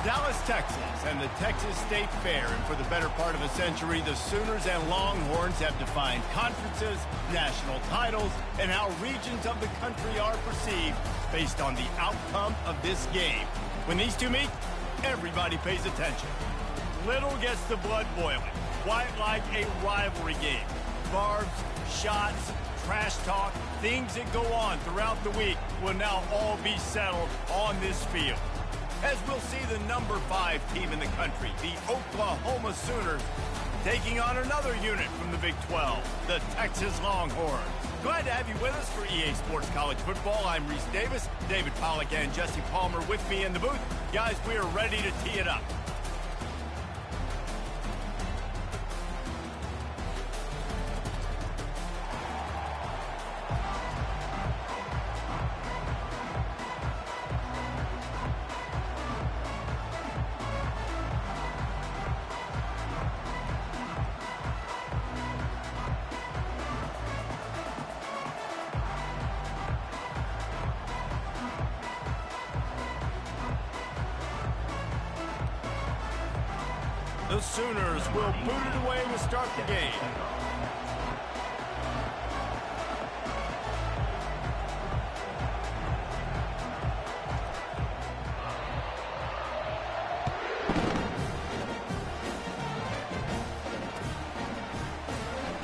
Dallas, Texas, and the Texas State Fair. And for the better part of a century, the Sooners and Longhorns have defined conferences, national titles, and how regions of the country are perceived based on the outcome of this game. When these two meet, everybody pays attention. Little gets the blood boiling, quite like a rivalry game. Barbs, shots, trash talk, things that go on throughout the week will now all be settled on this field. As we'll see the number 5 team in the country, the Oklahoma Sooners, taking on another unit from the Big 12, the Texas Longhorns. Glad to have you with us for EA Sports College Football. I'm Reese Davis, David Pollack and Jesse Palmer with me in the booth. Guys, we are ready to tee it up. The Sooners will boot it away to start the game.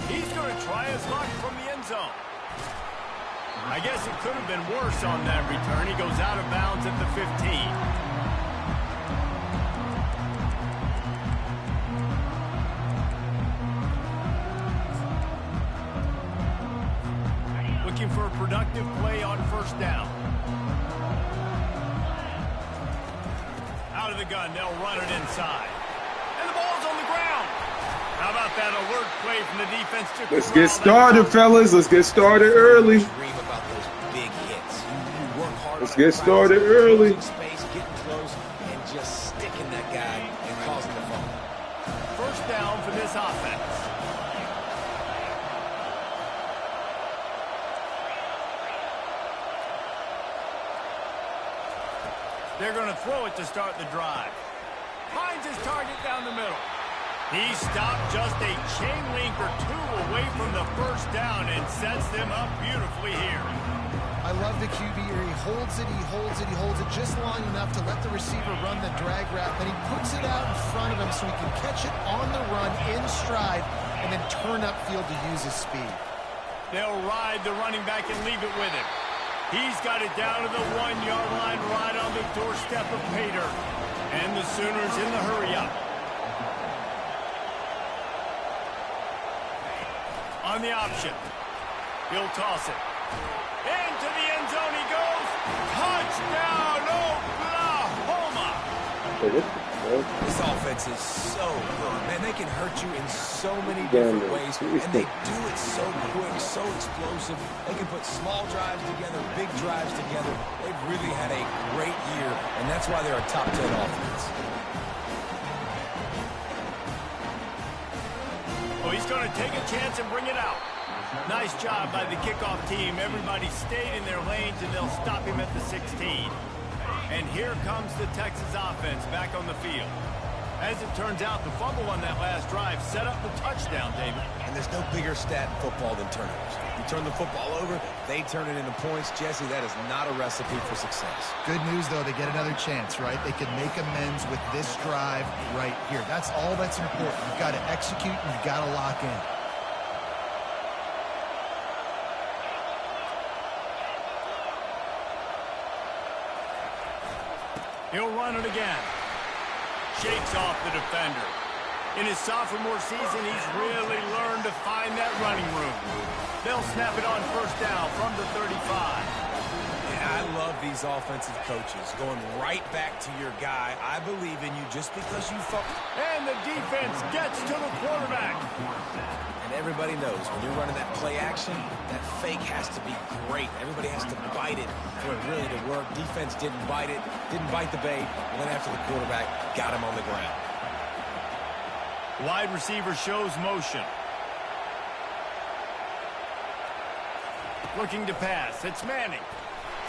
He's going to try his luck from the end zone. I guess it could have been worse on that return. He goes out of bounds at the 15. For a productive play on first down. Out of the gun, they'll run it inside. And the ball's on the ground. How about that alert play from the defense? Let's get started, fellas. Let's get started early. Dream about those big hits. You work hard. Let's get started early. Space, getting close, and just sticking that guy and causing the fumble. First down for this offense. They're going to throw it to start the drive. Finds his target down the middle. He stopped just a chain link or two away from the first down and sets them up beautifully here. I love the QB here. He holds it, he holds it, he holds it just long enough to let the receiver run the drag route. Then he puts it out in front of him so he can catch it on the run in stride and then turn upfield to use his speed. They'll ride the running back and leave it with him. He's got it down to the 1-yard line right on the doorstep of Pater. And the Sooners in the hurry-up. On the option. He'll toss it. Into the end zone he goes. Touchdown, Oklahoma! This offense is so good. Man, they can hurt you in so many different ways, and they do it so quick, so explosive. They can put small drives together, big drives together. They've really had a great year, and that's why they're a top 10 offense. Oh, he's going to take a chance and bring it out. Nice job by the kickoff team. Everybody stayed in their lanes, and they'll stop him at the 16. And here comes the Texas offense back on the field. As it turns out, the fumble on that last drive set up the touchdown, David. And there's no bigger stat in football than turnovers. You turn the football over, they turn it into points. Jesse, that is not a recipe for success. Good news, though, they get another chance, right? They can make amends with this drive right here. That's all that's important. You've got to execute and you've got to lock in. He'll run it again. Shakes off the defender. In his sophomore season, he's really learned to find that running room. They'll snap it on first down from the 35. And I love these offensive coaches going right back to your guy. I believe in you just because you fought. And the defense gets to the quarterback. And everybody knows when you're running that play action, that fake has to be great. Everybody has to bite it for it really to work. Defense didn't bite it, didn't bite the bait, went after the quarterback, got him on the ground. Wide receiver shows motion. Looking to pass. It's Manning.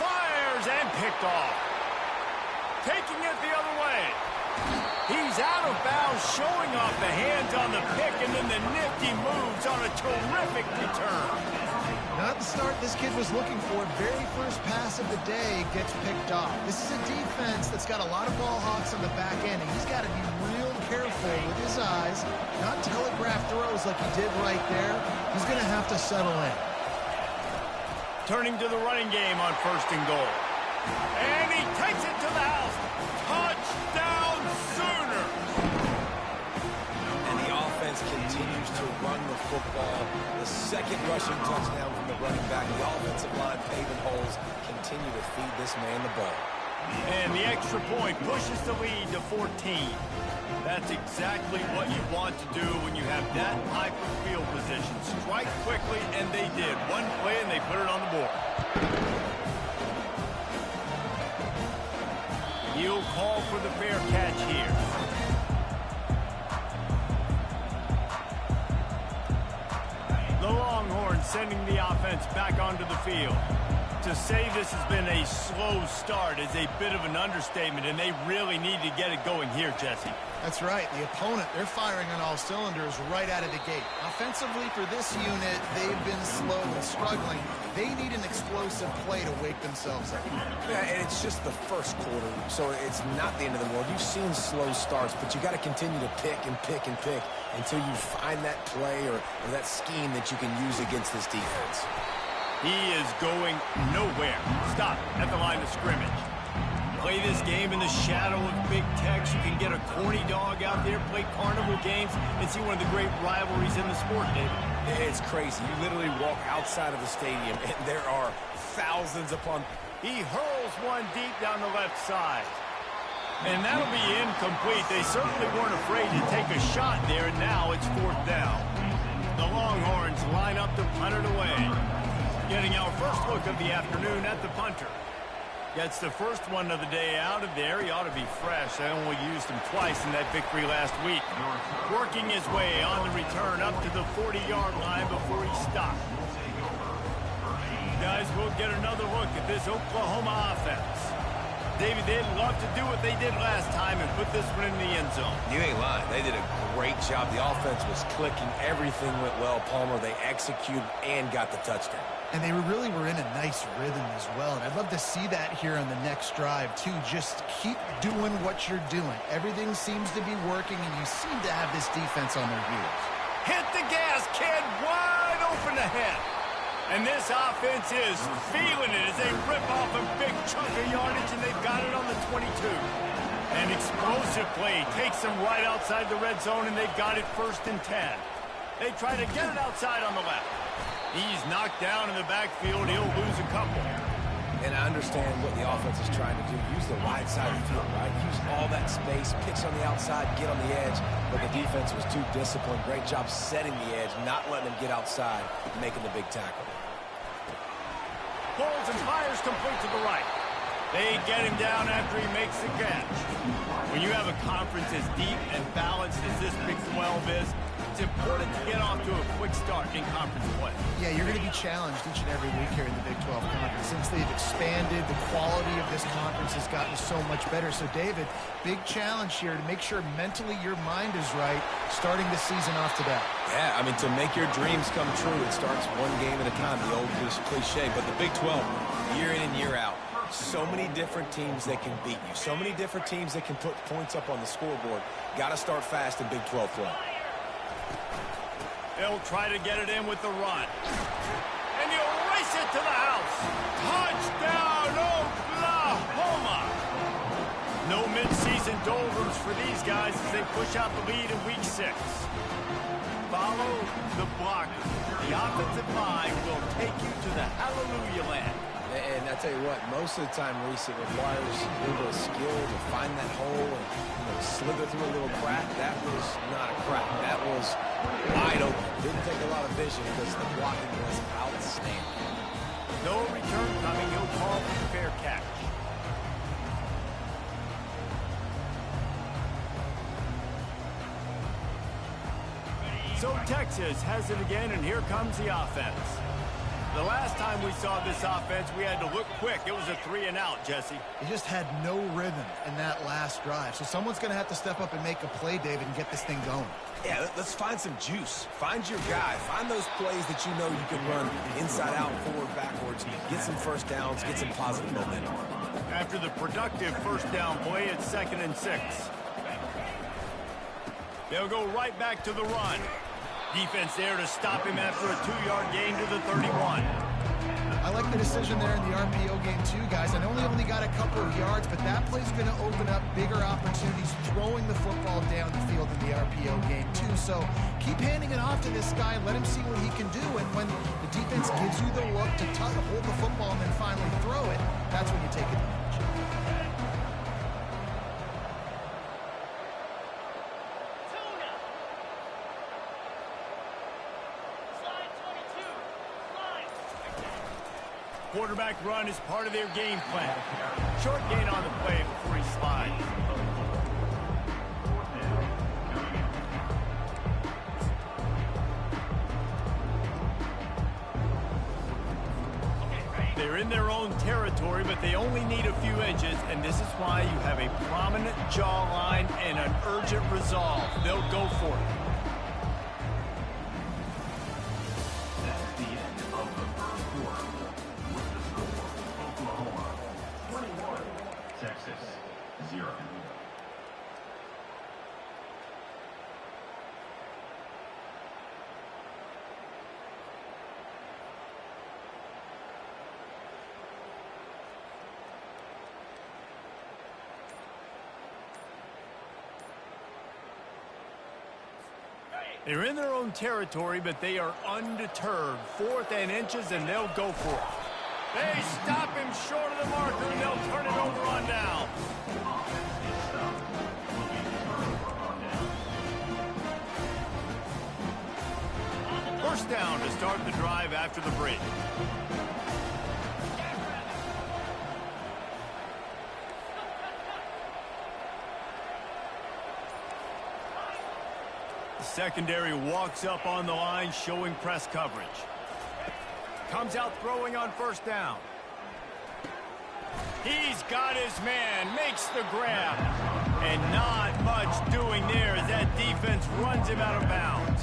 Fires and picked off. Taking it the other way. He's out of bounds, showing off the hands on the pick, and then the nifty moves on a terrific return. Not the start this kid was looking for. Very first pass of the day gets picked off. This is a defense that's got a lot of ball hawks on the back end, and he's got to be real careful with his eyes, not telegraph throws like he did right there. He's going to have to settle in. Turning to the running game on 1st and goal. And he takes it to the house. Touchdown, Sooner! And the offense continues to run the football. The second rushing touchdown from the running back. The offensive line paving holes. Continue to feed this man the ball. And the extra point pushes the lead to 14. That's exactly what you want to do when you have that type of field position. Strike quickly, and they did. One play, and they put it on the board. He'll call for the fair catch here. The Longhorns sending the offense back onto the field. To say this has been a slow start is a bit of an understatement, and they really need to get it going here, Jesse. That's right. The opponent, they're firing on all cylinders right out of the gate. Offensively for this unit, they've been slow and struggling. They need an explosive play to wake themselves up. Yeah, and it's just the first quarter, so it's not the end of the world. You've seen slow starts, but you got to continue to pick and pick and pick until you find that play or that scheme that you can use against this defense. He is going nowhere. Stop at the line of scrimmage. Play this game in the shadow of Big Tex. You can get a corny dog out there, play carnival games, and see one of the great rivalries in the sport, David. It's crazy. You literally walk outside of the stadium, and there are thousands upon... He hurls one deep down the left side. And that'll be incomplete. They certainly weren't afraid to take a shot there, and now it's 4th down. The Longhorns line up to punt it away. Getting our first look of the afternoon at the punter. Gets the first one of the day out of there. He ought to be fresh. They only used him twice in that victory last week. Working his way on the return up to the 40-yard line before he stopped. Guys, we'll get another look at this Oklahoma offense. David, they'd love to do what they did last time and put this one in the end zone. You ain't lying. They did a great job. The offense was clicking. Everything went well, Palmer. They executed and got the touchdown. And they really were in a nice rhythm as well. And I'd love to see that here on the next drive, too. Just keep doing what you're doing. Everything seems to be working, and you seem to have this defense on their heels. Hit the gas, kid. Wide open ahead. And this offense is feeling it as they rip off a big chunk of yardage, and they've got it on the 22. An explosive play takes them right outside the red zone, and they've got it 1st and 10. They try to get it outside on the left. He's knocked down in the backfield. He'll lose a couple. And I understand what the offense is trying to do. Use the wide side of the field, right? Use all that space, picks on the outside, get on the edge. But the defense was too disciplined. Great job setting the edge, not letting them get outside, making the big tackle. Pulls and fires complete to the right. They get him down after he makes the catch. When you have a conference as deep and balanced as this Big 12 is, it's important to get off to a quick start in conference play. Yeah, you're going to be challenged each and every week here in the Big 12 Conference. Since they've expanded, the quality of this conference has gotten so much better. So, David, big challenge here to make sure mentally your mind is right starting the season off today. Yeah, I mean, to make your dreams come true, it starts one game at a time, the old cliche. But the Big 12, year in and year out, so many different teams that can beat you. So many different teams that can put points up on the scoreboard. Got to start fast in Big 12 play. They'll try to get it in with the run. And he'll race it to the house. Touchdown, Oklahoma! No midseason doldrums for these guys as they push out the lead in week 6. Follow the block. The offensive line will take you to the hallelujah land. And I tell you what, most of the time, Reese, it requires a little bit of skill to find that hole and slither through a little crack. That was not a crack. That was wide open. Didn't take a lot of vision because the blocking was outstanding. No return coming. He'll call for the fair catch. So Texas has it again, and here comes the offense. The last time we saw this offense, we had to look quick. It was a 3-and-out, Jesse. He just had no rhythm in that last drive. So someone's going to have to step up and make a play, David, and get this thing going. Yeah, let's find some juice. Find your guy. Find those plays that you know you can run inside out, forward, backwards. Get some first downs. Get some positive momentum. After the productive first down play, it's 2nd and 6. They'll go right back to the run. Defense there to stop him after a 2-yard gain to the 31. I like the decision there in the RPO game too, guys. I know he only got a couple of yards, but that play's going to open up bigger opportunities throwing the football down the field in the RPO game too. So keep handing it off to this guy. Let him see what he can do. And when the defense gives you the look to hold the football and then finally throw it, that's when you take advantage. Quarterback run is part of their game plan. Short gain on the play before he slides. They're in their own territory, but they only need a few inches, and this is why you have a prominent jawline and an urgent resolve. They'll go for it. They're in their own territory, but they are undeterred. 4th and inches, and they'll go for it. They stop him short of the marker, and they'll turn it over on down. First down to start the drive after the break. Secondary walks up on the line, showing press coverage. Comes out throwing on first down. He's got his man, makes the grab. And not much doing there as that defense runs him out of bounds.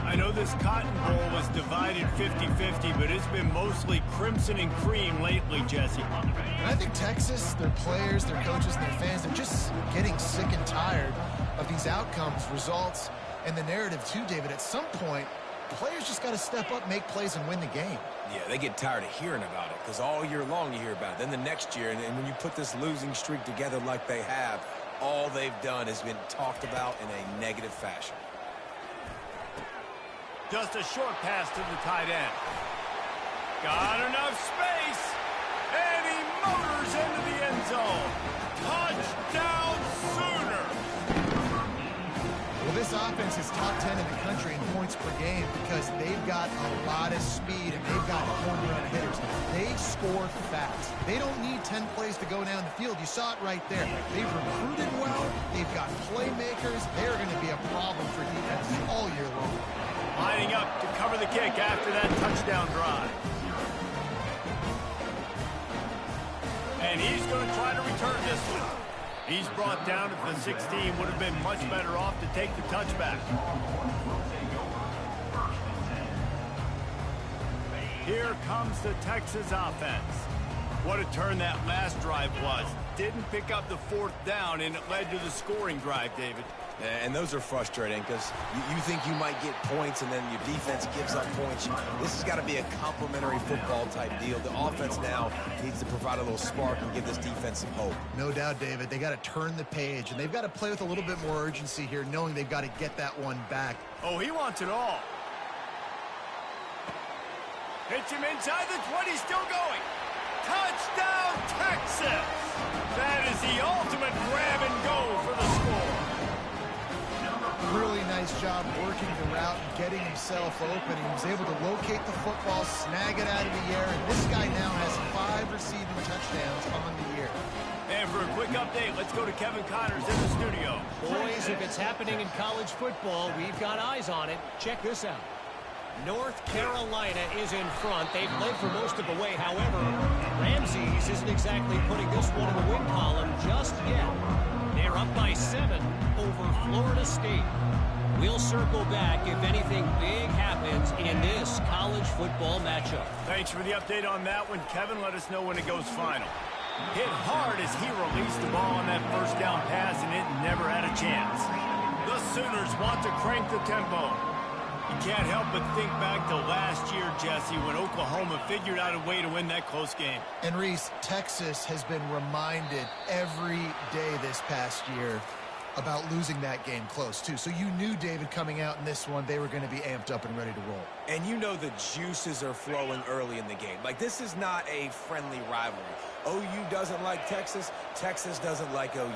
I know this Cotton Bowl was divided 50-50, but it's been mostly crimson and cream lately, Jesse. And I think Texas, their players, their coaches, and their fans, they're just getting sick and tired of these outcomes, results, and the narrative too, David. At some point, players just got to step up, make plays, and win the game. Yeah, they get tired of hearing about it because all year long you hear about it. Then the next year, and when you put this losing streak together like they have, all they've done has been talked about in a negative fashion. Just a short pass to the tight end. Got enough space, and he motors into the end zone. Touchdown, Sooner! Well, this offense is top 10 in the country in points per game because they've got a lot of speed and they've got home run hitters. They score fast. They don't need 10 plays to go down the field. You saw it right there. They've recruited well. They've got playmakers. They're going to be a problem for defenses all year long. Lining up to cover the kick after that touchdown drive. And he's going to try to return this one. He's brought down at the 16. Would have been much better off to take the touchback. Here comes the Texas offense. What a turn that last drive was. Didn't pick up the 4th down, and it led to the scoring drive, David. And those are frustrating because you think you might get points and then your defense gives up points. This has got to be a complementary football type deal. The offense now needs to provide a little spark and give this defense some hope. No doubt, David. They got to turn the page, and they've got to play with a little bit more urgency here, knowing they've got to get that one back. Oh, he wants it all. Hits him inside the 20, still going. Touchdown, Texas! That is the ultimate grab and go for the score. Really nice job working the route and getting himself open. He was able to locate the football, snag it out of the air, and this guy now has 5 receiving touchdowns on the year. And for a quick update, let's go to Kevin Connors in the studio. Boys, if it's happening in college football, we've got eyes on it. Check this out. North Carolina is in front. They've led for most of the way. However, Ramses isn't exactly putting this one in the win column just yet. They're up by 7 over Florida State. We'll circle back if anything big happens in this college football matchup. Thanks for the update on that one, Kevin. Let us know when it goes final. Hit hard as he released the ball on that first down pass, and it never had a chance. The Sooners want to crank the tempo. You can't help but think back to last year, Jesse, when Oklahoma figured out a way to win that close game. And Reese, Texas has been reminded every day this past year about losing that game close, too. So you knew, David, coming out in this one, they were going to be amped up and ready to roll. And you know the juices are flowing early in the game. Like, this is not a friendly rivalry. OU doesn't like Texas. Texas doesn't like OU.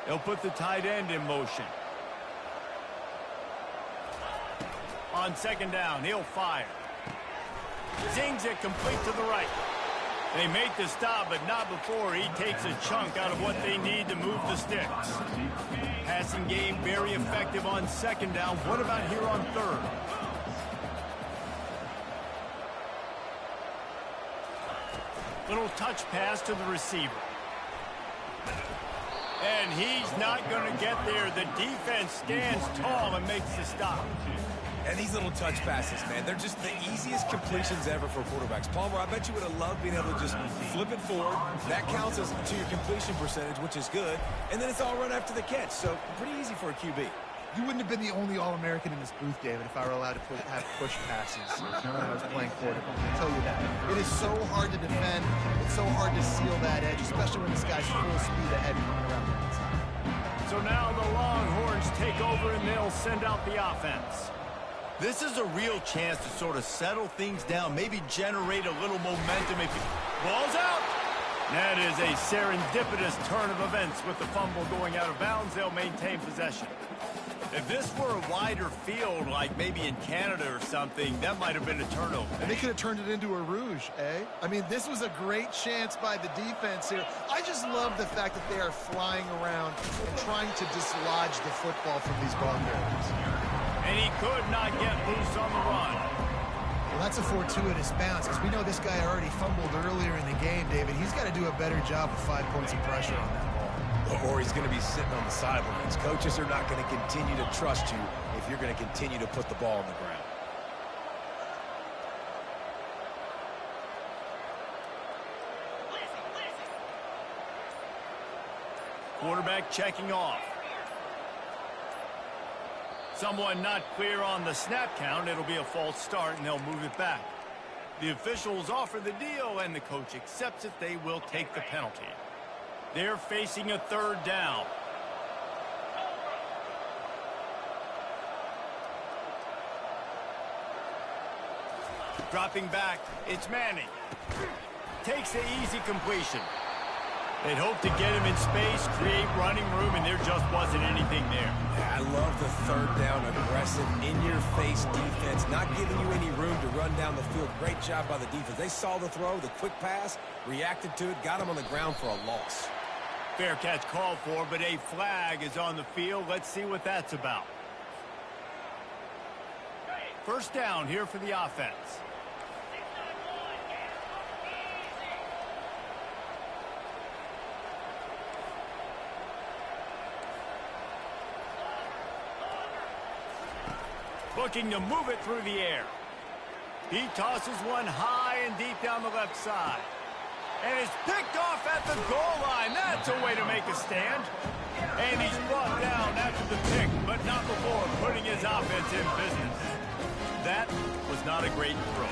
They'll put the tight end in motion. On second down, he'll fire. Zings it complete to the right. They make the stop, but not before he takes a chunk out of what they need to move the sticks. Passing game very effective on second down. What about here on third? Little touch pass to the receiver. And he's not going to get there. The defense stands tall and makes the stop. And these little touch passes, man, they're just the easiest completions ever for quarterbacks. Palmer, I bet you would have loved being able to just flip it forward. That counts as to your completion percentage, which is good. And then it's all run after the catch. So pretty easy for a QB. You wouldn't have been the only All-American in this booth, David, if I were allowed to have push passes when I was playing quarterback. I'll tell you that. It is so hard to defend. It's so hard to seal that edge, especially when this guy's full speed ahead coming around the outside. So now the Longhorns take over and they'll send out the offense. This is a real chance to sort of settle things down, maybe generate a little momentum. If you... Ball's out. That is a serendipitous turn of events. With the fumble going out of bounds, they'll maintain possession. If this were a wider field, like maybe in Canada or something, that might have been a turnover. And they could have turned it into a rouge, eh? I mean, this was a great chance by the defense here. I just love the fact that they are flying around and trying to dislodge the football from these ball carriers. And he could not get loose on the run. Well, that's a fortuitous bounce, because we know this guy already fumbled earlier in the game, David. He's got to do a better job with 5 points of pressure on that ball. Or he's going to be sitting on the sidelines. Coaches are not going to continue to trust you if you're going to continue to put the ball on the ground. Quarterback checking off. Someone not clear on the snap count. It'll be a false start, and they'll move it back. The officials offer the deal, and the coach accepts it. They will take the penalty. They're facing a third down. Dropping back, it's Manning. Takes the easy completion. They'd hope to get him in space, create running room, and there just wasn't anything there. Yeah, I love the third down, aggressive, in-your-face defense, not giving you any room to run down the field. Great job by the defense. They saw the throw, the quick pass, reacted to it, got him on the ground for a loss. Fair catch called for, but a flag is on the field. Let's see what that's about. First down here for the offense. Looking to move it through the air. He tosses one high and deep down the left side. And it's picked off at the goal line. That's a way to make a stand. And he's brought down after the pick, but not before putting his offense in business. That was not a great throw.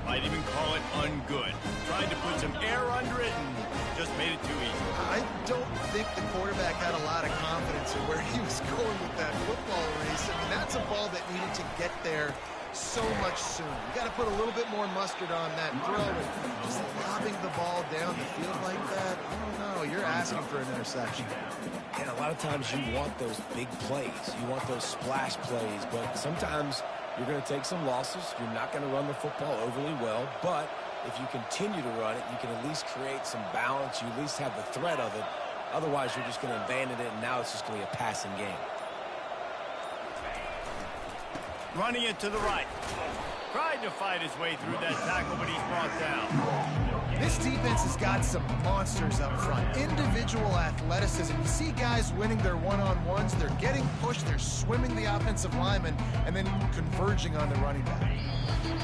Might even call it ungood. Tried to put some air under it and just made it too easy. I don't think the quarterback had a lot of confidence in where he was going with that football race. I mean, that's a ball that needed to get there so much sooner. You got to put a little bit more mustard on that throw, and just lobbing the ball down the field like that, I don't know. You're asking for an interception. And a lot of times you want those big plays. You want those splash plays, but sometimes you're going to take some losses. You're not going to run the football overly well, but if you continue to run it, you can at least create some balance. You at least have the threat of it. Otherwise, you're just going to abandon it, and now it's just going to be a passing game. Running it to the right. Tried to fight his way through that tackle, but he's brought down. This defense has got some monsters up front. Individual athleticism. You see guys winning their one-on-ones. They're getting pushed. They're swimming the offensive lineman and then converging on the running back.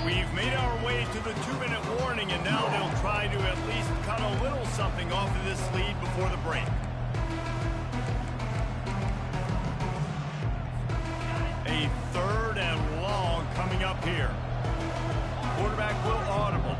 We've made our way to the 2-minute warning, and now they'll try to at least cut a little something off of this lead before the break. A 3rd and long coming up here. Quarterback will audible.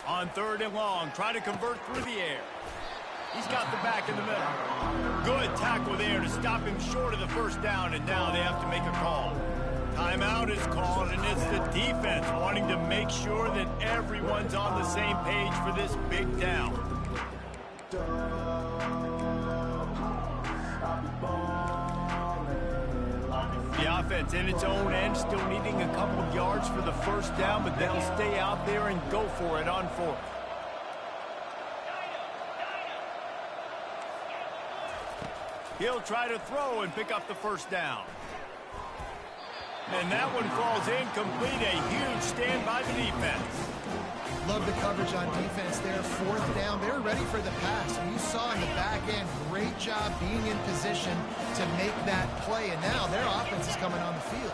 On 3rd and long, trying to convert through the air. He's got the back in the middle. Good tackle there to stop him short of the 1st down, and now they have to make a call. Timeout is called, and it's the defense wanting to make sure that everyone's on the same page for this big down. The offense in its own end, still needing a couple of yards for the 1st down, but they'll stay out there and go for it on 4th. He'll try to throw and pick up the 1st down. And that one falls incomplete. A huge stand by the defense. Love the coverage on defense there. 4th down. They're ready for the pass. And you saw in the back end, great job being in position to make that play. And now their offense is coming on the field.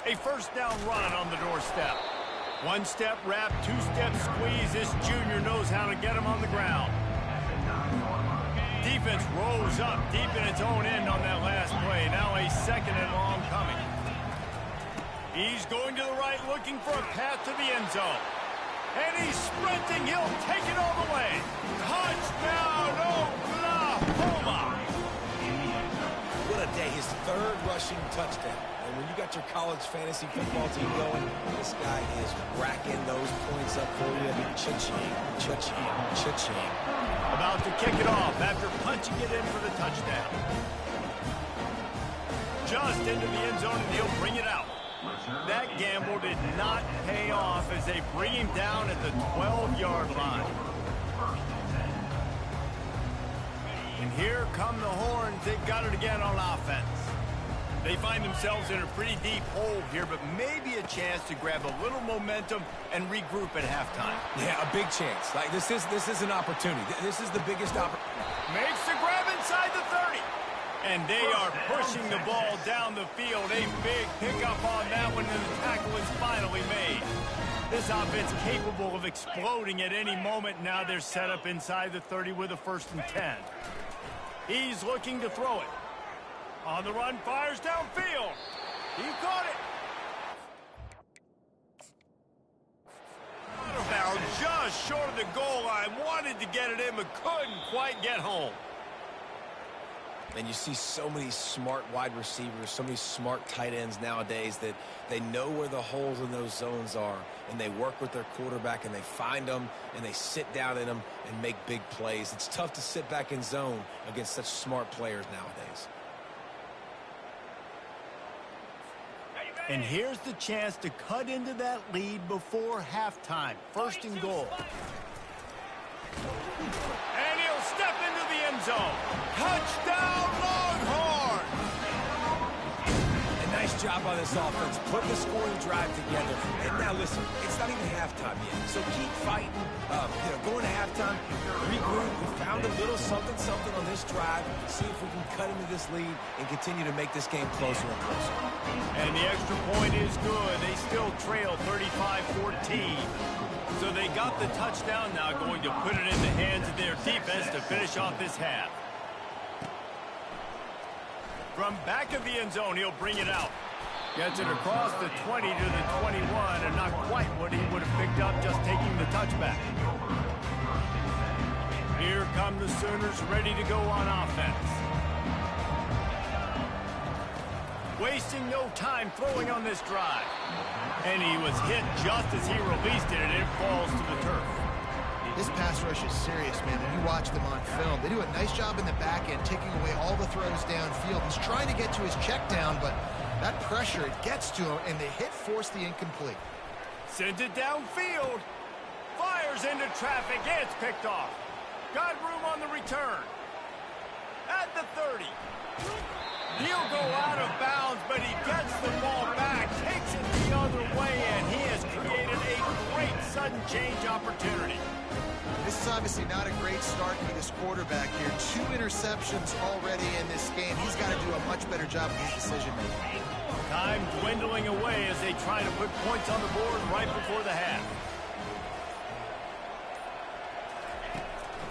A 1st down run on the doorstep. 1-step wrap, 2-step squeeze. This junior knows how to get him on the ground. Defense rose up deep in its own end on that last play. Now a 2nd and long coming. He's going to the right, looking for a path to the end zone. And he's sprinting. He'll take it all the way. Touchdown, Oklahoma! What a day. His 3rd rushing touchdown. And when you got your college fantasy football team going, this guy is racking those points up for you. Cha-ching, cha-ching, cha-ching. About to kick it off after punching it in for the touchdown. Just into the end zone, and he'll bring it out. That gamble did not pay off as they bring him down at the 12-yard line. And here come the Horns. They've got it again on offense. They find themselves in a pretty deep hole here, but maybe a chance to grab a little momentum and regroup at halftime. Yeah, a big chance. Like this is an opportunity. This is the biggest opportunity. Makes the grab inside the 30. And they are pushing the ball down the field. A big pickup on that one, and the tackle is finally made. This offense capable of exploding at any moment. Now they're set up inside the 30 with a 1st and 10. He's looking to throw it. On the run, fires downfield. He caught it. Barrel just short of the goal line. Wanted to get it in, but couldn't quite get home. And you see so many smart wide receivers, so many smart tight ends nowadays that they know where the holes in those zones are, and they work with their quarterback, and they find them, and they sit down in them and make big plays. It's tough to sit back in zone against such smart players nowadays. And here's the chance to cut into that lead before halftime. 1st and goal. And he'll step into the end zone. Touchdown, Longhorns! A nice job by this offense. Put the scoring drive together. And now listen, it's not even halftime yet. So keep fighting. Going to halftime, regroup. We found a little something on this drive. See if we can cut into this lead and continue to make this game closer and closer. And the extra point is good. They still trail 35-14. So they got the touchdown now, going to put it in the hands of their defense to finish off this half. From back of the end zone, he'll bring it out. Gets it across the 20 to the 21, and not quite what he would have picked up just taking the touchback. Here come the Sooners ready to go on offense. wasting no time throwing on this drive. And he was hit just as he released it, and it falls to the turf. This pass rush is serious, man. When you watch them on film, they do a nice job in the back end, taking away all the throws downfield. He's trying to get to his check down, but that pressure, it gets to him, and the hit forced the incomplete. Sends it downfield. Fires into traffic. It's picked off. Got room on the return. At the 30. He'll go out of bounds, but he gets the ball back, takes it the other way, and he has created a great sudden change opportunity. This is obviously not a great start for this quarterback here. 2 interceptions already in this game. He's got to do a much better job of his decision-making. Time dwindling away as they try to put points on the board right before the half.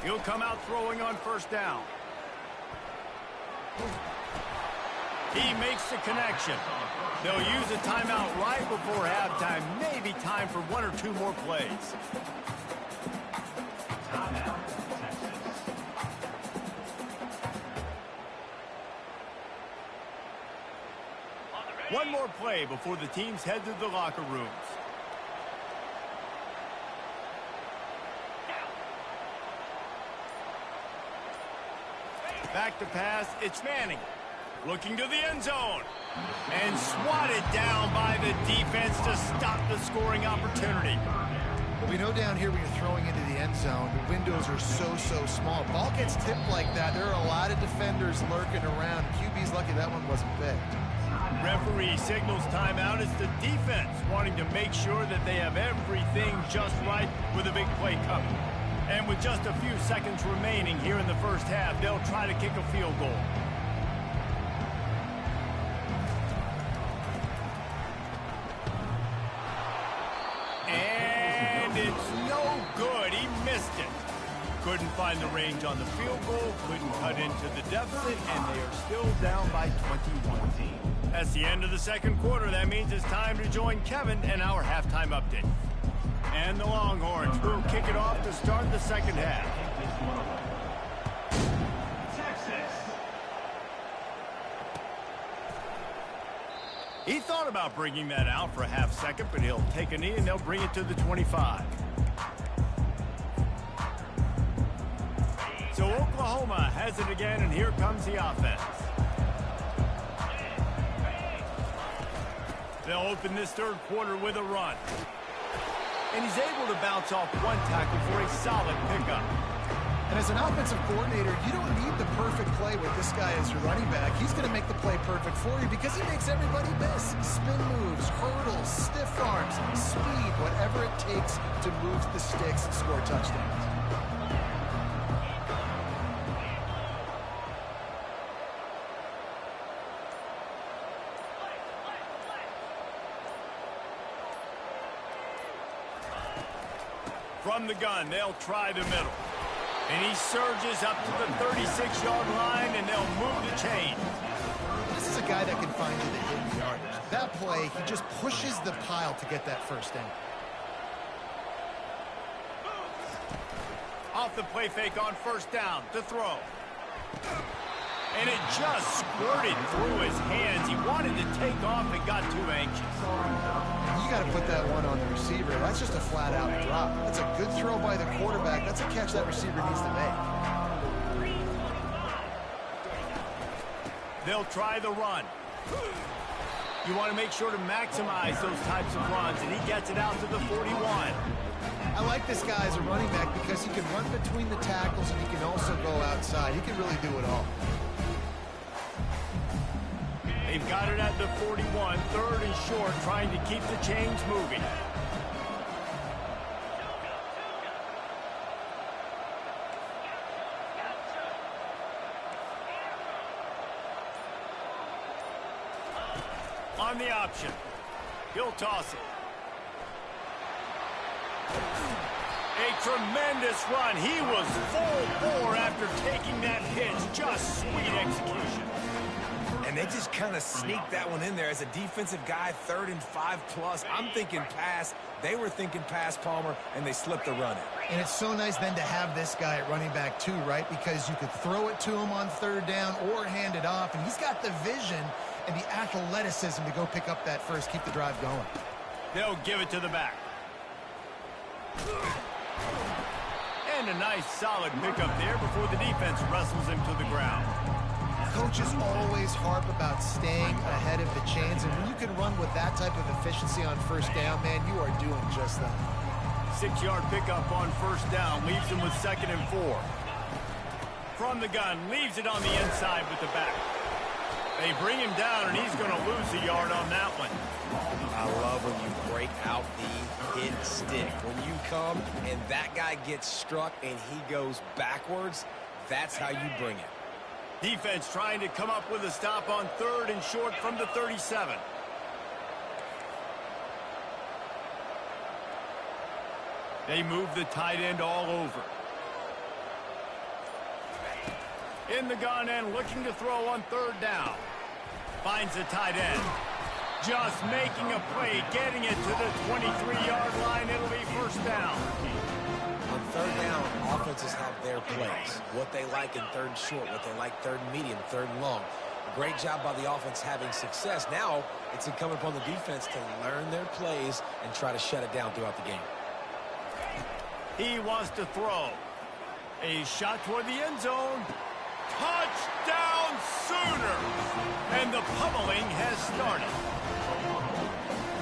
He'll come out throwing on first down. He makes the connection. They'll use a timeout right before halftime. Maybe time for 1 or 2 more plays. One more play before the teams head to the locker rooms. Back to pass, it's Manning. Looking to the end zone. And swatted down by the defense to stop the scoring opportunity. Well, we know down here when you're throwing into the end zone, the windows are so small. Ball gets tipped like that, there are a lot of defenders lurking around. QB's lucky that one wasn't picked. Referee signals timeout. It's the defense wanting to make sure that they have everything just right with a big play coming. And with just a few seconds remaining here in the first half, they'll try to kick a field goal. And it's no good. He missed it. Couldn't find the range on the field goal, couldn't cut into the deficit, and they are still down by 21. That's the end of the second quarter. That means it's time to join Kevin and our halftime update. And the Longhorns will kick it off to start the second half. He thought about bringing that out for a half second, but he'll take a knee and they'll bring it to the 25. So Oklahoma has it again, and here comes the offense. They'll open this third quarter with a run. And he's able to bounce off one tackle for a solid pickup. And as an offensive coordinator, you don't need the perfect play with this guy as your running back. He's going to make the play perfect for you because he makes everybody miss. Spin moves, hurdles, stiff arms, speed, whatever it takes to move the sticks and score touchdowns. From the gun, they'll try the middle. And he surges up to the 36-yard line, and they'll move the chain. This is a guy that can find you the hidden yardage. That play, he just pushes the pile to get that first down. Off the play fake on first down to throw. And it just squirted through his hands. He wanted to take off and got too anxious. You got to put that one on the receiver. That's just a flat-out drop. That's a good throw by the quarterback. That's a catch that receiver needs to make. They'll try the run. You want to make sure to maximize those types of runs, and he gets it out to the 41. I like this guy as a running back because he can run between the tackles and he can also go outside. He can really do it all. They've got it at the 41, third and short, trying to keep the chains moving. On the option, he'll toss it. A tremendous run. He was full bore after taking that pitch. Just sweet execution. And they just kind of sneaked that one in there as a defensive guy, 3rd and 5+. I'm thinking pass. They were thinking pass, Palmer, and they slipped the run in. And it's so nice then to have this guy at running back too, right? Because you could throw it to him on third down or hand it off, and he's got the vision and the athleticism to go pick up that first, keep the drive going. They'll give it to the back. And a nice solid pickup there before the defense wrestles him to the ground. Coaches always harp about staying ahead of the chains, and when you can run with that type of efficiency on first down, man, you are doing just that. 6-yard pickup on first down leaves him with 2nd and 4. From the gun, leaves it on the inside with the back. They bring him down, and he's going to lose a yard on that one. I love when you break out the hit stick. When you come and that guy gets struck and he goes backwards, that's how you bring it. Defense trying to come up with a stop on 3rd and short from the 37. They move the tight end all over. In the gun and looking to throw on 3rd down. Finds the tight end. Just making a play, getting it to the 23-yard line. It'll be first down. On 3rd down, offenses have their plays. What they like in 3rd and short, what they like 3rd and medium, 3rd and long. Great job by the offense having success. Now it's incumbent upon the defense to learn their plays and try to shut it down throughout the game. He wants to throw. A shot toward the end zone. Touchdown Sooners! And the pummeling has started.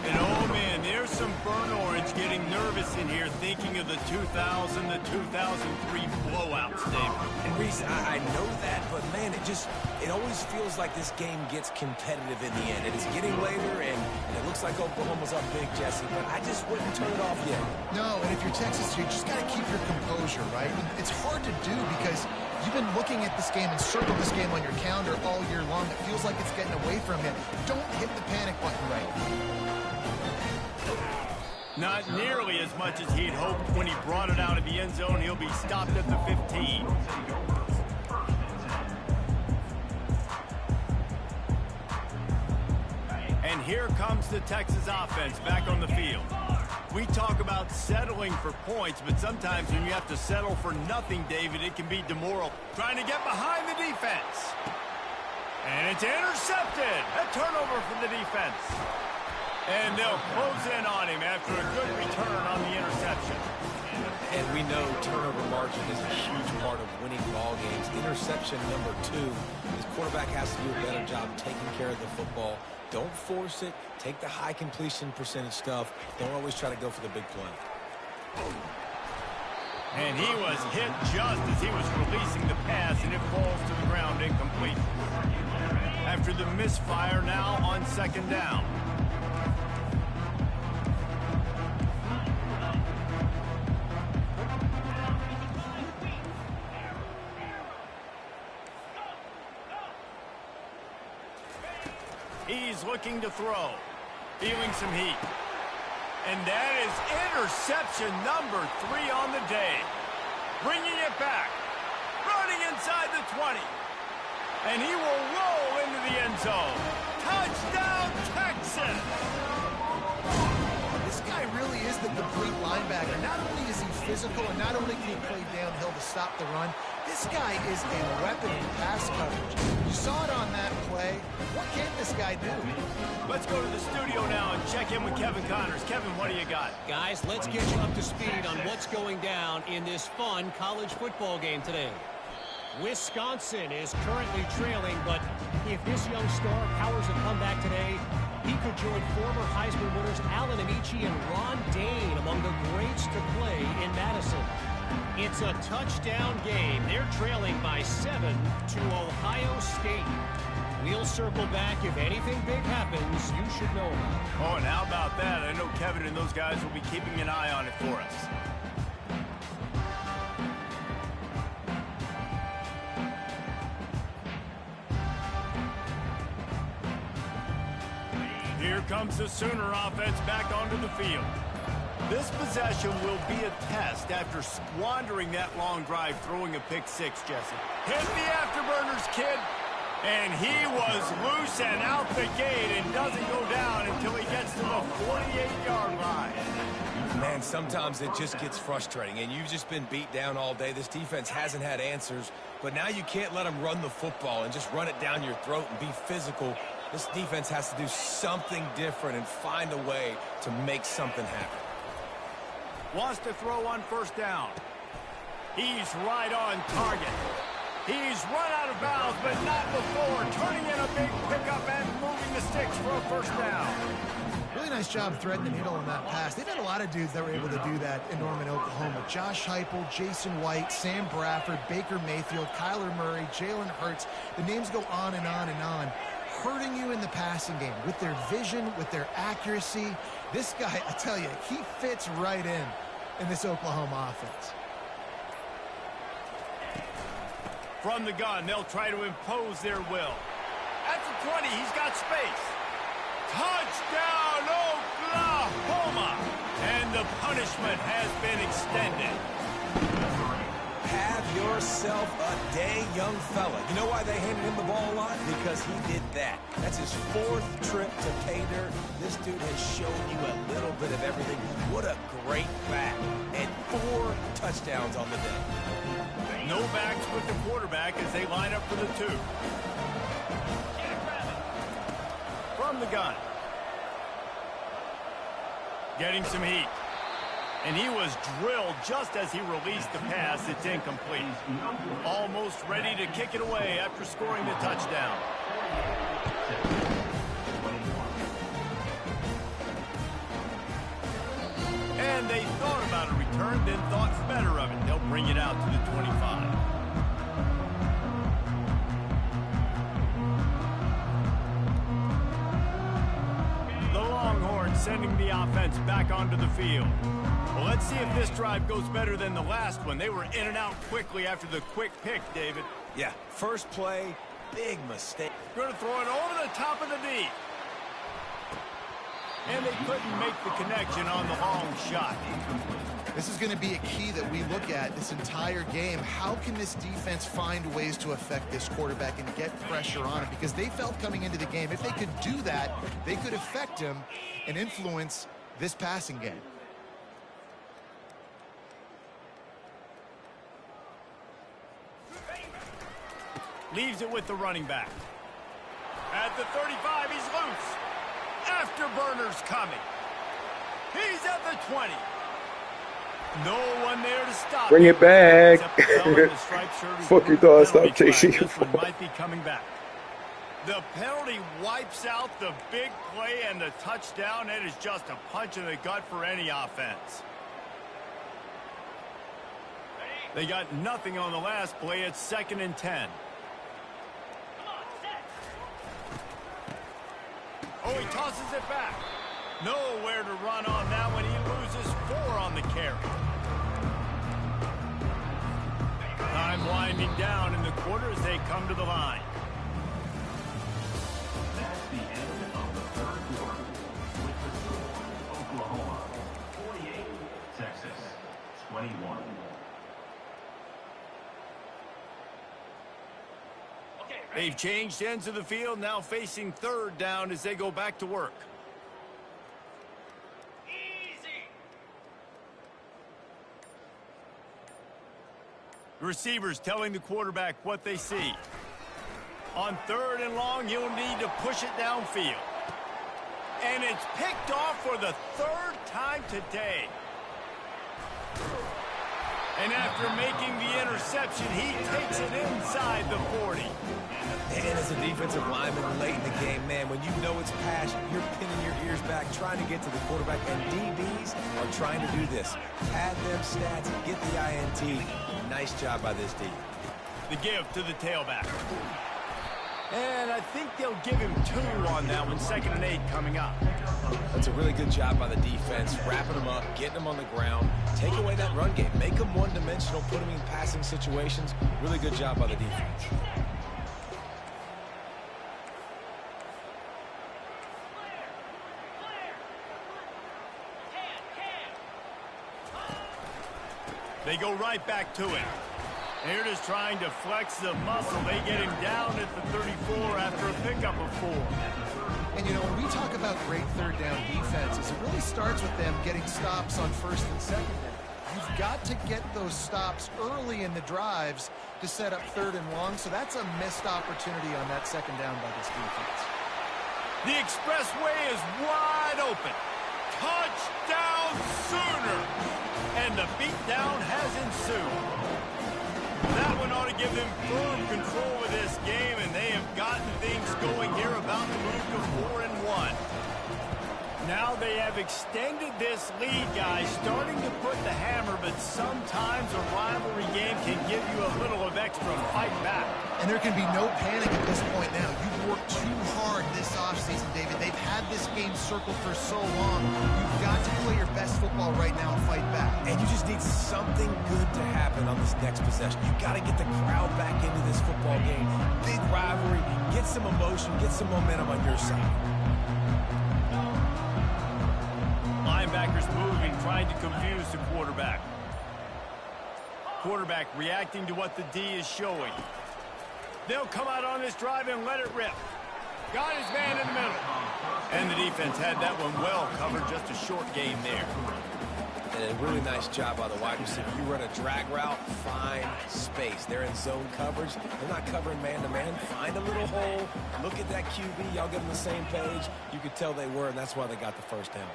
And oh man, there's some burnt orange getting nervous in here thinking of the 2000 to 2003 blowouts, Dave. And Reese, I know that, but man, it always feels like this game gets competitive in the end. It is getting later, and it looks like Oklahoma's up big, Jesse, but I just wouldn't turn it off yet. No, and if you're Texas, you just got to keep your composure, right? It's hard to do because you've been looking at this game and circled this game on your calendar all year long. It feels like it's getting away from you. Don't hit the panic button right now. Not nearly as much as he'd hoped when he brought it out of the end zone. He'll be stopped at the 15. And here comes the Texas offense back on the field. We talk about settling for points, but sometimes when you have to settle for nothing, David, it can be demoralizing. Trying to get behind the defense. And it's intercepted. A turnover from the defense. And they'll close in on him after a good return on the interception. And we know turnover margin is a huge part of winning ball games. Interception number 2. His quarterback has to do a better job taking care of the football. Don't force it. Take the high completion percentage stuff. Don't always try to go for the big play. And he was hit just as he was releasing the pass, and it falls to the ground incomplete. After the misfire, now on 2nd down. He's looking to throw. Feeling some heat. And that is interception number 3 on the day. Bringing it back. Running inside the 20. And he will roll into the end zone. Touchdown, Texas! This guy really is the complete linebacker. Not only is he physical, and not only can he play downhill to stop the run, this guy is a weapon in pass coverage. You saw it on that play. What can this guy do? Let's go to the studio now and check in with Kevin Connors. Kevin, what do you got? Guys, let's get you up to speed on what's going down in this fun college football game today. Wisconsin is currently trailing, but if this young star powers a comeback today, he could join former Heisman winners Allen Amici and Ron Dane among the greats to play in Madison. It's a touchdown game. They're trailing by 7 to Ohio State. We'll circle back. If anything big happens, you should know about it. Oh, and how about that? I know Kevin and those guys will be keeping an eye on it for us. Here comes the Sooner offense back onto the field. This possession will be a test after squandering that long drive throwing a pick 6, Jesse. Hit the afterburners, kid. And he was loose and out the gate and doesn't go down until he gets to the 48-yard line. Man, sometimes it just gets frustrating, and you've just been beat down all day. This defense hasn't had answers, but now you can't let them run the football and just run it down your throat and be physical. This defense has to do something different and find a way to make something happen. Wants to throw on first down. He's right on target. He's run out of bounds, but not before. Turning in a big pickup and moving the sticks for a first down. Really nice job threading the needle on that pass. They've had a lot of dudes that were able to do that in Norman, Oklahoma. Josh Heupel, Jason White, Sam Bradford, Baker Mayfield, Kyler Murray, Jalen Hurts. The names go on and on and on. Hurting you in the passing game with their vision, with their accuracy. This guy, I tell you, he fits right in this Oklahoma offense. From the gun, they'll try to impose their will. At the 20, he's got space. Touchdown, Oklahoma! And the punishment has been extended. Have yourself a day, young fella. You know why they handed him the ball a lot? Because he did that. That's his 4th trip to pay dirt. This dude has shown you a little bit of everything. What a great back. And 4 touchdowns on the day. No backs with the quarterback as they line up for the 2. From the gun. Getting some heat. And he was drilled just as he released the pass. It's incomplete. Almost ready to kick it away after scoring the touchdown. And they thought about a return, then thought better of it. They'll bring it out to the 25. The Longhorns sending the offense back onto the field. Well, let's see if this drive goes better than the last one. They were in and out quickly after the quick pick, David. Yeah, first play, big mistake. Going to throw it over the top of the knee. And they couldn't make the connection on the long shot. This is going to be a key that we look at this entire game. How can this defense find ways to affect this quarterback and get pressure on him? Because they felt coming into the game, if they could do that, they could affect him and influence this passing game. Leaves it with the running back. At the 35, he's loose. Afterburner's coming. He's at the 20. No one there to stop. Bring it back. Fuck you thought I stopped chasing you this for. one might be coming back. The penalty wipes out the big play and the touchdown. It is just a punch in the gut for any offense. They got nothing on the last play. It's 2nd and 10. Oh, he tosses it back. Nowhere to run on that one. He loses 4 on the carry. Time winding down in the quarter as they come to the line. That's the end of the 3rd quarter with the score Oklahoma 48, Texas 21. They've changed ends of the field, now facing 3rd down as they go back to work. Easy. The receivers telling the quarterback what they see. On 3rd and long, you'll need to push it downfield. And it's picked off for the 3rd time today. And after making the interception, he takes it inside the 40. And as a defensive lineman late in the game, man, when you know it's passion, you're pinning your ears back, trying to get to the quarterback, and DBs are trying to do this. Pad them stats and get the INT. Nice job by this D. The give to the tailback. And I think they'll give him 2 on that one. 2nd and 8 coming up. That's a really good job by the defense, wrapping them up, getting them on the ground. Take away that run game. Make them one-dimensional, put them in passing situations. Really good job by the defense. They go right back to it. They're just trying to flex the muscle. They get him down at the 34 after a pickup of 4. And, you know, when we talk about great third down defenses, it really starts with them getting stops on first and second down. You've got to get those stops early in the drives to set up third and long, so that's a missed opportunity on that second down by this defense. The expressway is wide open. Touchdown Sooner! And the beatdown has ensued. That one ought to give them firm control of this game, and they have gotten things going here, about to move to 4-1. Now they have extended this lead, guys, starting to put the hammer, but sometimes a rivalry game can give you a little of extra fight back. And there can be no panic at this point now. You've worked too hard this offseason, David. They've had this game circled for so long. You've got to play your best football right now and fight back. And you just need something good to happen on this next possession. You got to get the crowd back into this football game. Big rivalry. Get some emotion. Get some momentum on your side. Linebackers moving, trying to confuse the quarterback. Quarterback reacting to what the D is showing. They'll come out on this drive and let it rip. Got his man in the middle. And the defense had that one well covered, just a short game there. And a really nice job by the wide receiver. You run a drag route, find space. They're in zone coverage. They're not covering man-to-man. Find a little hole. Look at that QB. Y'all get on the same page. You could tell they were, and that's why they got the first down.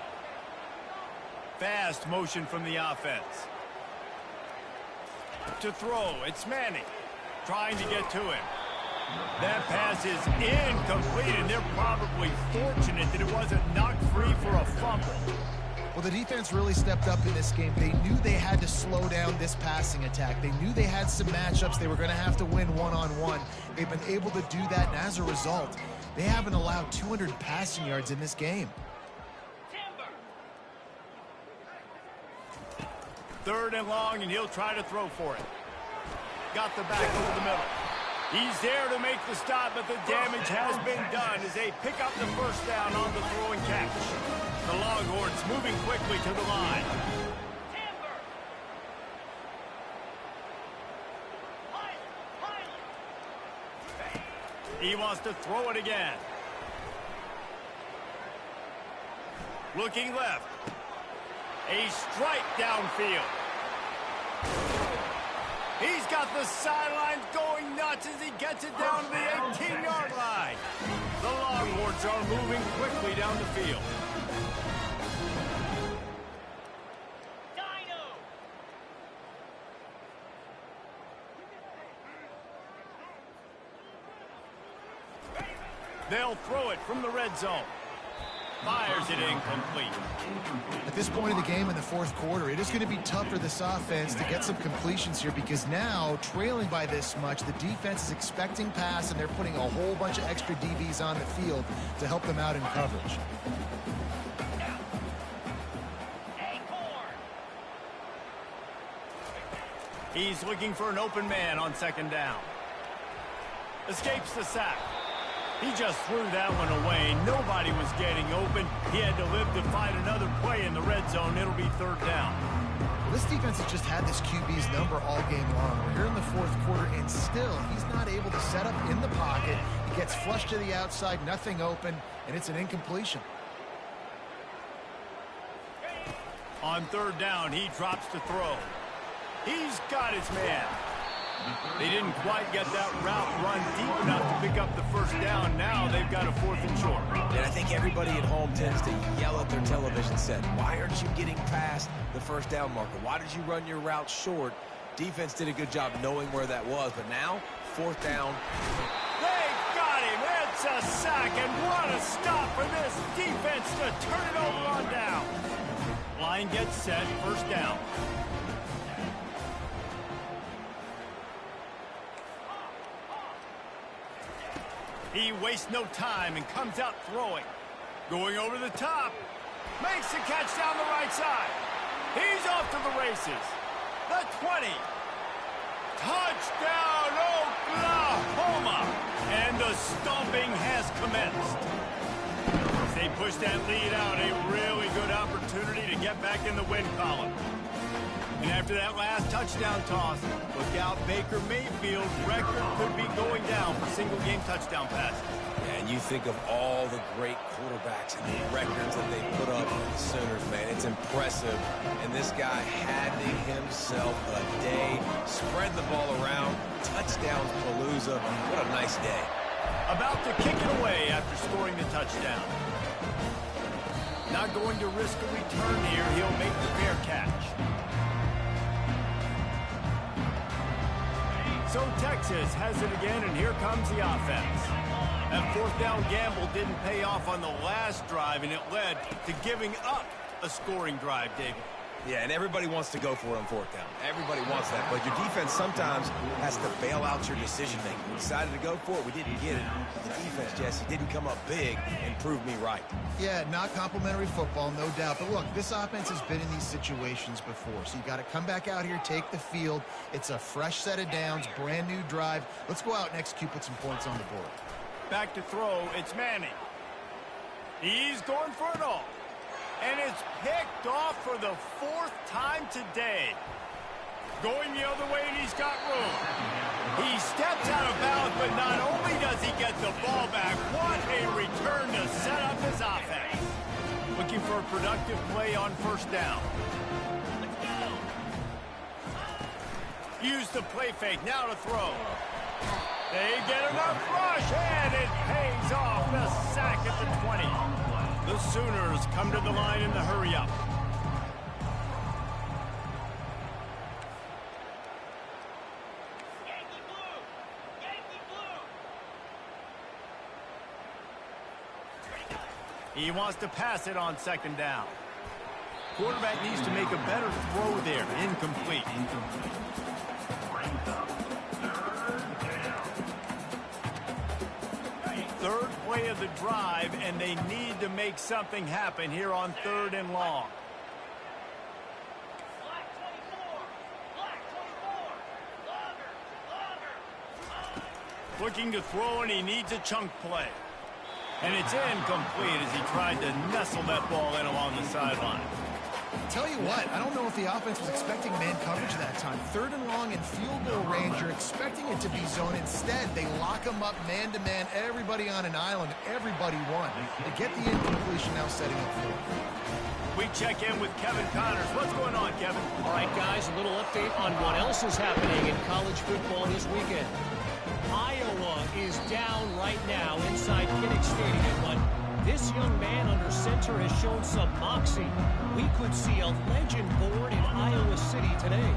Fast motion from the offense. To throw, it's Manning. Trying to get to him. That pass is incomplete, and they're probably fortunate that it wasn't knocked free for a fumble. Well, the defense really stepped up in this game. They knew they had to slow down this passing attack. They knew they had some matchups they were going to have to win one-on-one. They've been able to do that, and as a result, they haven't allowed 200 passing yards in this game. Third and long, and he'll try to throw for it. Got the back over the middle. He's there to make the stop, but the damage has been done as they pick up the first down on the throw and catch. The Longhorns moving quickly to the line. He wants to throw it again. Looking left. A strike downfield. He's got the sidelines going nuts as he gets it down to the 18-yard line. The Longhorns are moving quickly down the field. They'll throw it from the red zone. Fires it incomplete. At this point of the game in the fourth quarter, it is going to be tough for this offense to get some completions here because now, trailing by this much, the defense is expecting pass, and they're putting a whole bunch of extra DBs on the field to help them out in coverage. He's looking for an open man on second down. Escapes the sack. He just threw that one away. Nobody was getting open. He had to live to find another play in the red zone. It'll be third down. This defense has just had this QB's number all game long. We're here in the fourth quarter, and still, he's not able to set up in the pocket. He gets flushed to the outside, nothing open, and it's an incompletion. On third down, he drops to throw. He's got his man. They didn't quite get that route run deep enough to pick up the first down. Now they've got a fourth and short. And I think everybody at home tends to yell at their television set, why aren't you getting past the first down marker? Why did you run your route short? Defense did a good job knowing where that was, but now, fourth down. They got him. It's a sack, and what a stop for this defense to turn it over on down. Line gets set, first down. He wastes no time and comes out throwing. Going over the top. Makes the catch down the right side. He's off to the races. The 20. Touchdown, Oklahoma. And the stomping has commenced. As they push that lead out, a really good opportunity to get back in the win column. And after that last touchdown toss, look out, Baker Mayfield's record could be going down for single-game touchdown passes. And And you think of all the great quarterbacks and the records that they put up with the Sooners, man. It's impressive. And this guy had himself a day. Spread the ball around. Touchdowns Palooza. What a nice day. About to kick it away after scoring the touchdown. Not going to risk a return here. He'll make the fair catch. So Texas has it again, and here comes the offense. That fourth down gamble didn't pay off on the last drive, and it led to giving up a scoring drive, David. Yeah, and everybody wants to go for it on fourth down. Everybody wants that, but your defense sometimes has to bail out your decision-making. We decided to go for it. We didn't get it. The defense, Jesse, didn't come up big and prove me right. Yeah, not complimentary football, no doubt. But look, this offense has been in these situations before, so you got to come back out here, take the field. It's a fresh set of downs, brand new drive. Let's go out and execute, put some points on the board. Back to throw, it's Manning. He's going for it all. And it's picked off for the fourth time today. Going the other way, and he's got room. He steps out of bounds, but not only does he get the ball back, what a return to set up his offense. Looking for a productive play on first down. Use the play fake, now to throw. They get enough rush, and it pays off. The sack at the 20. The Sooners come to the line in the hurry-up. He wants to pass it on second down. Quarterback needs to make a better throw there. Incomplete. Third play of the drive, and they need to make something happen here on third and long. Looking to throw, and he needs a chunk play. And it's incomplete as he tried to nestle that ball in along the sideline. Tell you what, I don't know if the offense was expecting man coverage that time. Third and long in field goal range, you're expecting it to be zone. Instead, they lock them up man-to-man, everybody on an island, everybody won. They get the incompletion, now setting up for it. We check in with Kevin Connors. What's going on, Kevin? All right, guys, a little update on what else is happening in college football this weekend. Iowa is down right now inside Kinnick Stadium, but this young man under center has shown some moxie. We could see a legend born in Iowa City today.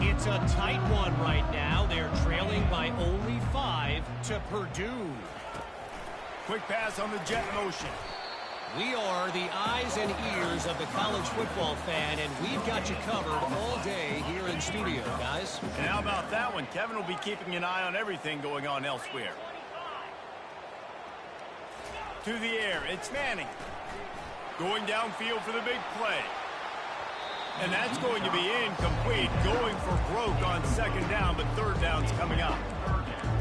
It's a tight one right now. They're trailing by only 5 to Purdue. Quick pass on the jet motion. We are the eyes and ears of the college football fan, and we've got you covered all day here in studio, guys. And how about that one? Kevin will be keeping an eye on everything going on elsewhere. To the air, it's Manning. Going downfield for the big play. And that's going to be incomplete. Going for broke on second down, but third down's coming up.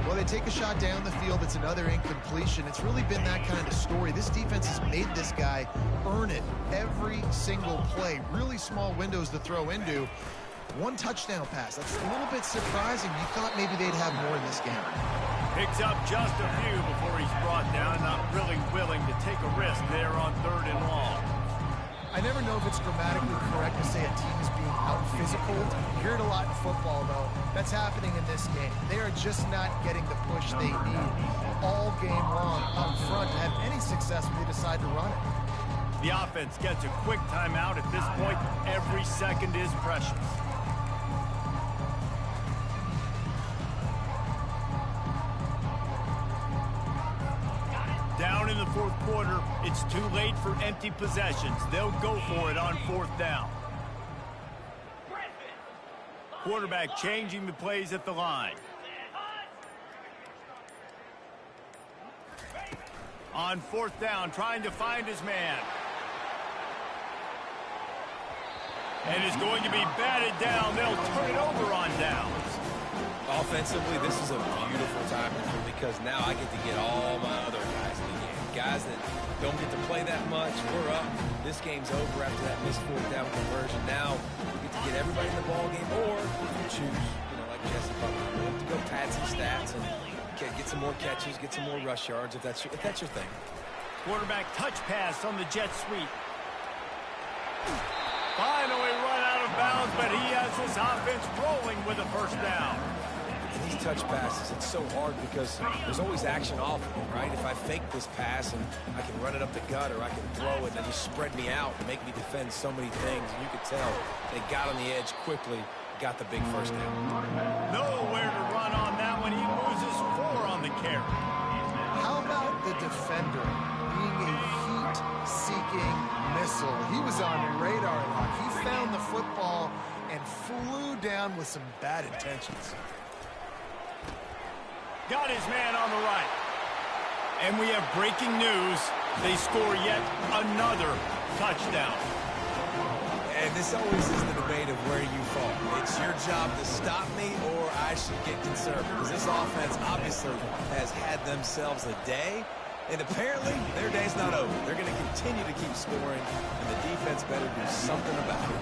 Well, they take a shot down the field. It's another incompletion. It's really been that kind of story. This defense has made this guy earn it every single play. Really small windows to throw into. One touchdown pass. That's a little bit surprising. You thought maybe they'd have more in this game. Picks up just a few before he's brought down. Not really willing to take a risk there on third and long. I never know if it's grammatically correct to say a team is being out-physical. You hear it a lot in football, though. That's happening in this game. They are just not getting the push they need all game long up front to have any success when they decide to run it. The offense gets a quick timeout. At this point, every second is precious. Down in the fourth quarter, it's too late for empty possessions. They'll go for it on fourth down. Quarterback changing the plays at the line. On fourth down, trying to find his man. And is going to be batted down. They'll turn it over on downs. Offensively, this is a beautiful time because now I get to get all my other guys in the game. Guys that don't get to play that much, we're up. This game's over after that missed fourth down conversion. Now we get to get everybody in the ball game, or if you choose, like Jesse probably would, to go pad some stats and get some more catches, get some more rush yards if that's your thing. Quarterback touch pass on the jet sweep. Finally run out of bounds, but he has his offense rolling with a first down. And these touch passes, it's so hard because there's always action off of it, right? If I fake this pass and I can run it up the gut or I can throw it and just spread me out and make me defend so many things, and you could tell they got on the edge quickly, got the big first down. Nowhere to run on that one. He loses 4 on the carry. How about the defender being a heat-seeking missile? He was on radar lock. He found the football and flew down with some bad intentions. Got his man on the right. And we have breaking news. They score yet another touchdown. And this always is the debate of where you fall. It's your job to stop me or I should get concerned. Because this offense obviously has had themselves a day. And apparently, their day's not over. They're going to continue to keep scoring. And the defense better do something about it.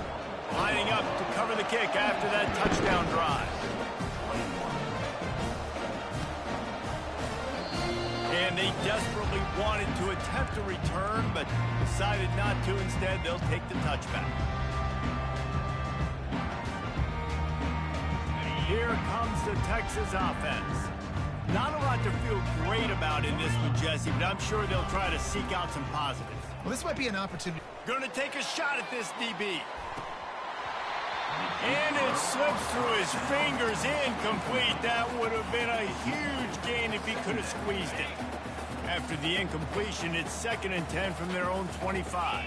Lining up to cover the kick after that touchdown drive. And they desperately wanted to attempt a return, but decided not to. Instead, they'll take the touchback. Here comes the Texas offense. Not a lot to feel great about in this one, Jesse, but I'm sure they'll try to seek out some positives. Well, this might be an opportunity. Going to take a shot at this DB. And it slips through his fingers, incomplete. That would have been a huge gain if he could have squeezed it. After the incompletion, it's 2nd and 10 from their own 25.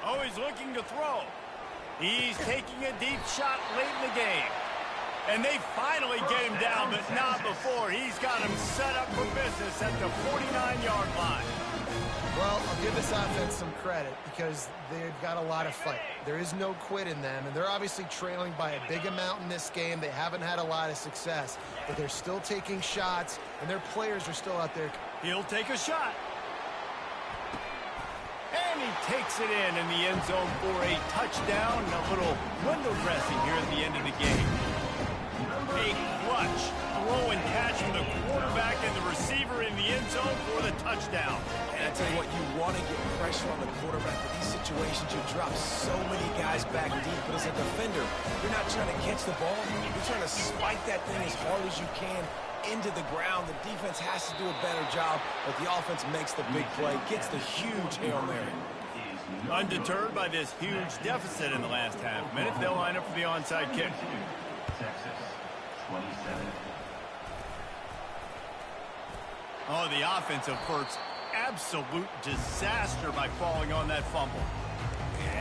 Oh, he's looking to throw. He's taking a deep shot late in the game. And they finally get him down, but not before. He's got him set up for business at the 49-yard line. Well, I'll give this offense some credit because they've got a lot of fight. There is no quit in them, and they're obviously trailing by a big amount in this game. They haven't had a lot of success, but they're still taking shots, and their players are still out there. He'll take a shot. And he takes it in the end zone for a touchdown. A little window dressing here at the end of the game. A clutch throw and catch from the quarterback and the receiver in the end zone for the touchdown. And I tell you what, you want to get pressure on the quarterback. With these situations, you drop so many guys back deep. But as a defender, you're not trying to catch the ball. You're trying to spike that thing as hard as you can into the ground. The defense has to do a better job, but the offense makes the big play, gets the huge Hail Mary. Undeterred by this huge deficit in the last half minute, they'll line up for the onside kick. Texas, 27. Oh, the offense averts absolute disaster by falling on that fumble.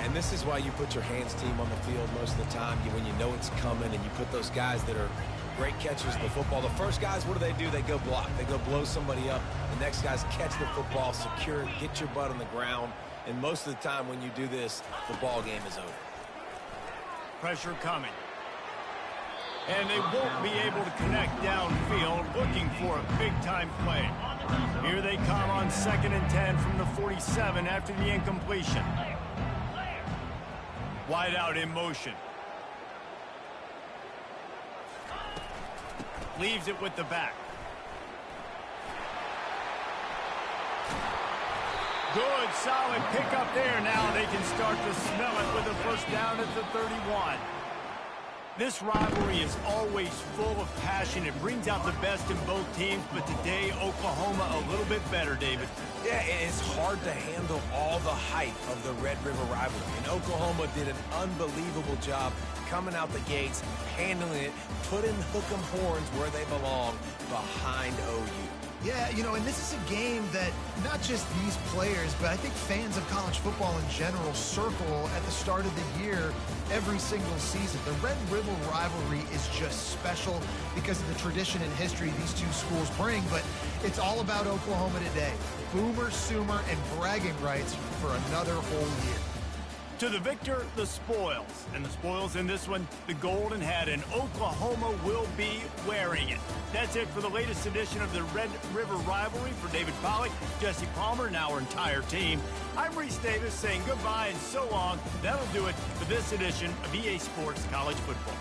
And this is why you put your hands team on the field most of the time. When you know it's coming and you put those guys that are great catchers of the football. The first guys, what do? They go block. They go blow somebody up. The next guys catch the football, secure it, get your butt on the ground. And most of the time when you do this, the ball game is over. Pressure coming. And they won't be able to connect downfield, looking for a big-time play. Here they come on 2nd and 10 from the 47 after the incompletion. Wide out in motion. Leaves it with the back. Good, solid pickup there. Now they can start to smell it with a first down at the 31. This rivalry is always full of passion. It brings out the best in both teams, but today, Oklahoma a little bit better, David. Yeah, it's hard to handle all the hype of the Red River rivalry. And Oklahoma did an unbelievable job coming out the gates, handling it, putting Hook'em Horns where they belong, behind OU. Yeah, you know, and this is a game that not just these players, but I think fans of college football in general circle at the start of the year every single season. The Red River rivalry is just special because of the tradition and history these two schools bring, but it's all about Oklahoma today. Boomer, Sooner, and bragging rights for another whole year. To the victor, the spoils. And the spoils in this one, the golden hat, and Oklahoma will be wearing it. That's it for the latest edition of the Red River Rivalry. For David Pollack, Jesse Palmer, and our entire team, I'm Reese Davis saying goodbye and so long. That'll do it for this edition of EA Sports College Football.